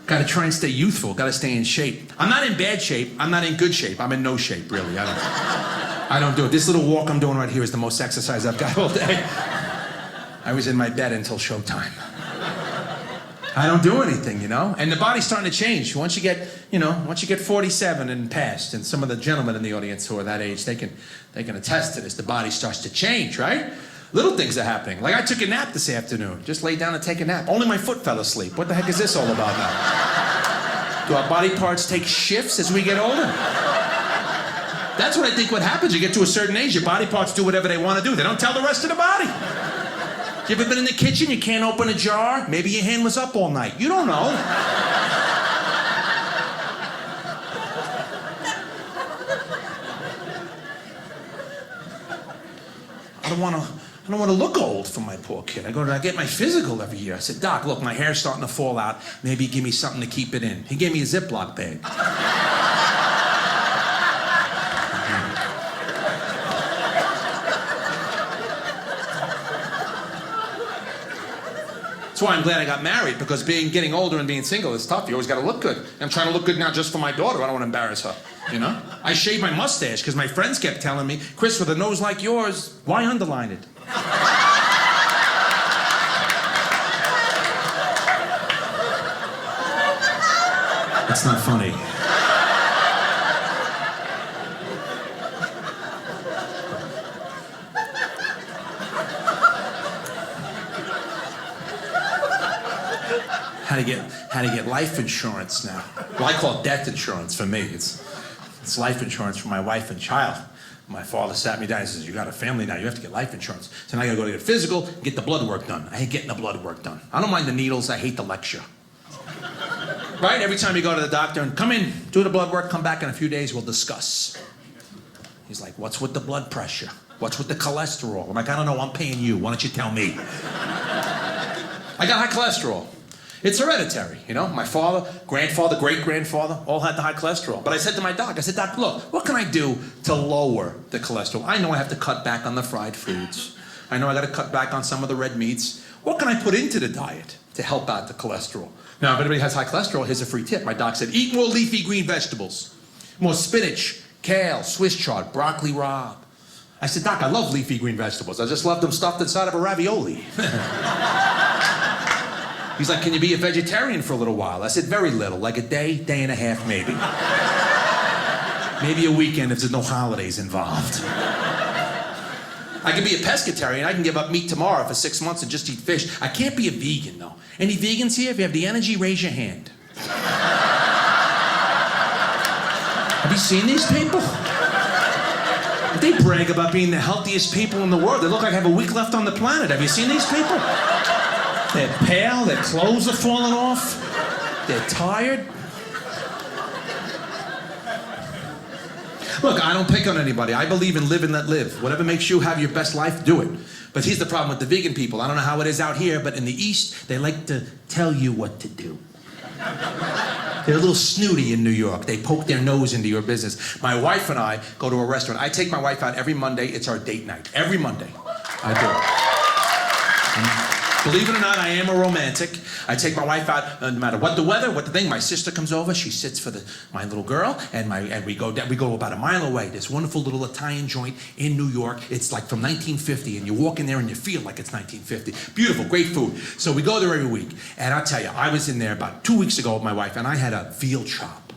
Got to try and stay youthful. Got to stay in shape. I'm not in bad shape. I'm not in good shape. I'm in no shape, really. I don't do it. This little walk I'm doing right here is the most exercise I've got all day. I was in my bed until showtime. I don't do anything, you know? And the body's starting to change. Once you get 47 and past, and some of the gentlemen in the audience who are that age, they can attest to this. The body starts to change, right? Little things are happening. Like I took a nap this afternoon. Just laid down to take a nap. Only my foot fell asleep. What the heck is this all about now? Do our body parts take shifts as we get older? That's what I think what happens. You get to a certain age, your body parts do whatever they want to do. They don't tell the rest of the body. You ever been in the kitchen, you can't open a jar? Maybe your hand was up all night. You don't know. I don't want to look old for my poor kid. I get my physical every year. I said, Doc, look, my hair's starting to fall out. Maybe give me something to keep it in. He gave me a Ziploc bag. That's why I'm glad I got married, because getting older and being single is tough. You always got to look good. I'm trying to look good now just for my daughter. I don't want to embarrass her, you know? I shaved my mustache because my friends kept telling me, Chris, with a nose like yours, why underline it? That's not funny. How to get life insurance now. Well, I call it death insurance for me. It's life insurance for my wife and child. My father sat me down and says, you got a family now, you have to get life insurance. So now I gotta go to get physical, get the blood work done. I hate getting the blood work done. I don't mind the needles, I hate the lecture. Right? Every time you go to the doctor and come in, do the blood work, come back in a few days, we'll discuss. He's like, what's with the blood pressure? What's with the cholesterol? I'm like, I don't know, I'm paying you, why don't you tell me? I got high cholesterol. It's hereditary, you know? My father, grandfather, great-grandfather, all had the high cholesterol. But I said to my doc, Doc, look, what can I do to lower the cholesterol? I know I have to cut back on the fried foods. I know I gotta cut back on some of the red meats. What can I put into the diet to help out the cholesterol? Now, if anybody has high cholesterol, here's a free tip. My doc said, eat more leafy green vegetables. More spinach, kale, Swiss chard, broccoli rabe. I said, Doc, I love leafy green vegetables. I just love them stuffed inside of a ravioli. He's like, can you be a vegetarian for a little while? I said, very little, like a day and a half maybe. Maybe a weekend if there's no holidays involved. I can be a pescatarian. I can give up meat tomorrow for 6 months and just eat fish. I can't be a vegan, though. Any vegans here? If you have the energy, raise your hand. Have you seen these people? They brag about being the healthiest people in the world. They look like I have a week left on the planet. Have you seen these people? They're pale, their clothes are falling off, they're tired. Look, I don't pick on anybody. I believe in live and let live. Whatever makes you have your best life, do it. But here's the problem with the vegan people. I don't know how it is out here, but in the East, they like to tell you what to do. They're a little snooty in New York. They poke their nose into your business. My wife and I go to a restaurant. I take my wife out every Monday. It's our date night. Every Monday. I do. And believe it or not, I am a romantic. I take my wife out, no matter what the weather, what the thing. My sister comes over. She sits for my little girl, and we go about a mile away. This wonderful little Italian joint in New York. It's like from 1950, and you walk in there and you feel like it's 1950. Beautiful, great food. So we go there every week, and I'll tell you, I was in there about 2 weeks ago with my wife, and I had a veal chop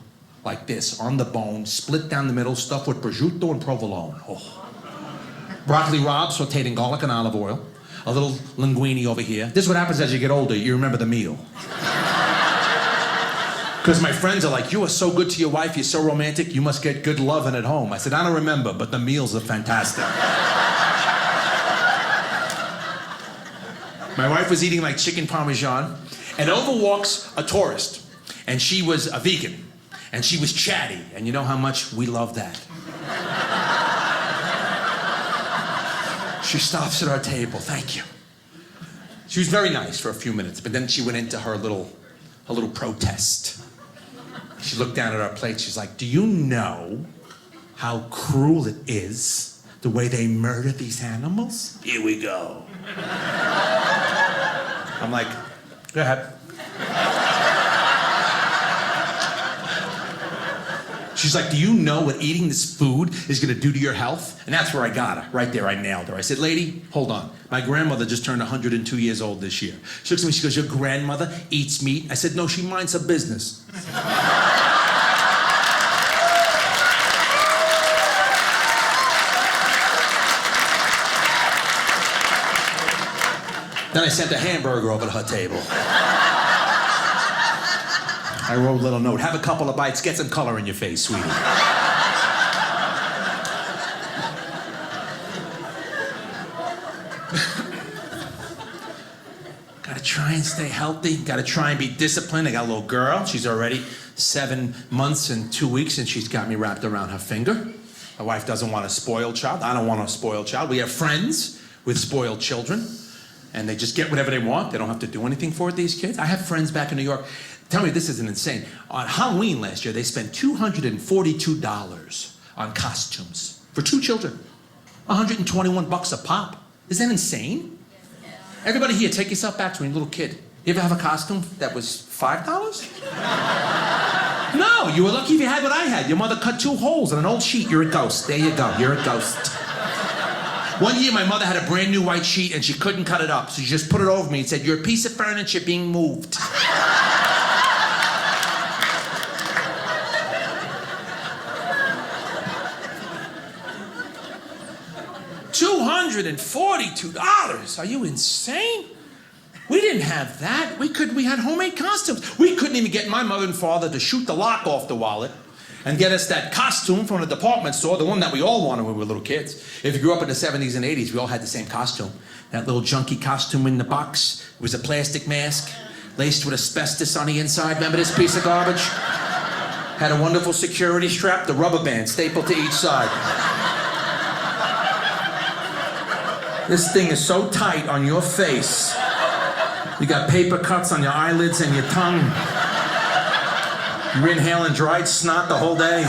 like this on the bone, split down the middle, stuffed with prosciutto and provolone. Oh. Broccoli rabe sauteed in garlic and olive oil. A little linguine over here. This is what happens as you get older. You remember the meal. Because my friends are like, you are so good to your wife, you're so romantic, you must get good loving at home. I said, I don't remember, but the meals are fantastic. My wife was eating like chicken parmesan, and over walks a tourist. And she was a vegan. And she was chatty. And you know how much we love that. She stops at our table. Thank you. She was very nice for a few minutes, but then she went into her little protest. She looked down at our plate. She's like, do you know how cruel it is the way they murder these animals? Here we go. I'm like, go ahead. She's like, do you know what eating this food is going to do to your health? And that's where I got her. Right there, I nailed her. I said, lady, hold on. My grandmother just turned 102 years old this year. She looks at me, she goes, your grandmother eats meat? I said, no, she minds her business. Then I sent a hamburger over to her table. I wrote a little note. Have a couple of bites. Get some color in your face, sweetie. Gotta try and stay healthy. Gotta try and be disciplined. I got a little girl. She's already 7 months and 2 weeks, and she's got me wrapped around her finger. My wife doesn't want a spoiled child. I don't want a spoiled child. We have friends with spoiled children. And they just get whatever they want. They don't have to do anything for it, these kids. I have friends back in New York. Tell me this isn't insane. On Halloween last year, they spent $242 on costumes for 2 children. $121 a pop. Isn't that insane? Everybody here, take yourself back to when you were a little kid. You ever have a costume that was $5? No, you were lucky if you had what I had. Your mother cut 2 holes in an old sheet. You're a ghost. There you go. You're a ghost. One year, my mother had a brand new white sheet and she couldn't cut it up. So she just put it over me and said, you're a piece of furniture being moved. $242? Are you insane? We didn't have that. We had homemade costumes. We couldn't even get my mother and father to shoot the lock off the wallet and get us that costume from the department store, the one that we all wanted when we were little kids. If you grew up in the 70s and 80s, we all had the same costume. That little junky costume in the box. It was a plastic mask, laced with asbestos on the inside. Remember this piece of garbage? Had a wonderful security strap, the rubber band stapled to each side. This thing is so tight on your face. You got paper cuts on your eyelids and your tongue. You're inhaling dried snot the whole day.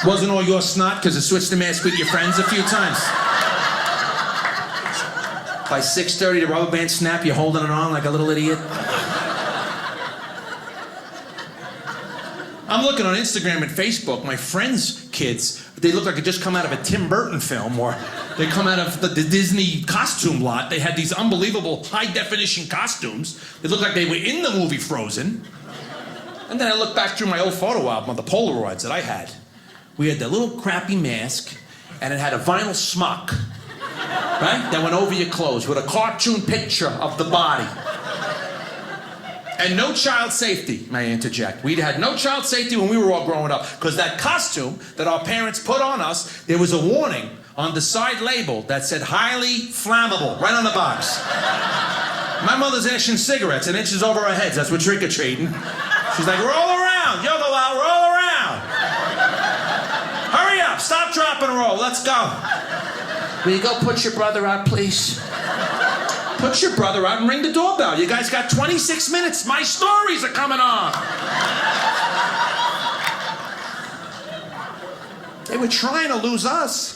Wasn't all your snot because you switched the mask with your friends a few times. By 6:30, the rubber band snap, you're holding it on like a little idiot. I'm looking on Instagram and Facebook, my friends' kids, they look like they just come out of a Tim Burton film, or they come out of the Disney costume lot. They had these unbelievable high-definition costumes. They looked like they were in the movie Frozen. And then I look back through my old photo album of the Polaroids that I had. We had the little crappy mask, and it had a vinyl smock, right? That went over your clothes with a cartoon picture of the body. And no child safety, may I interject. We had no child safety when we were all growing up, because that costume that our parents put on us, there was a warning on the side label that said highly flammable, right on the box. My mother's ashing cigarettes and inches over our heads. That's what trick-or-treating. She's like, roll around, yoga out, roll around. Hurry up, stop, drop, and roll, let's go. Will you go put your brother out, please? Put your brother out and ring the doorbell. You guys got 26 minutes. My stories are coming on. They were trying to lose us.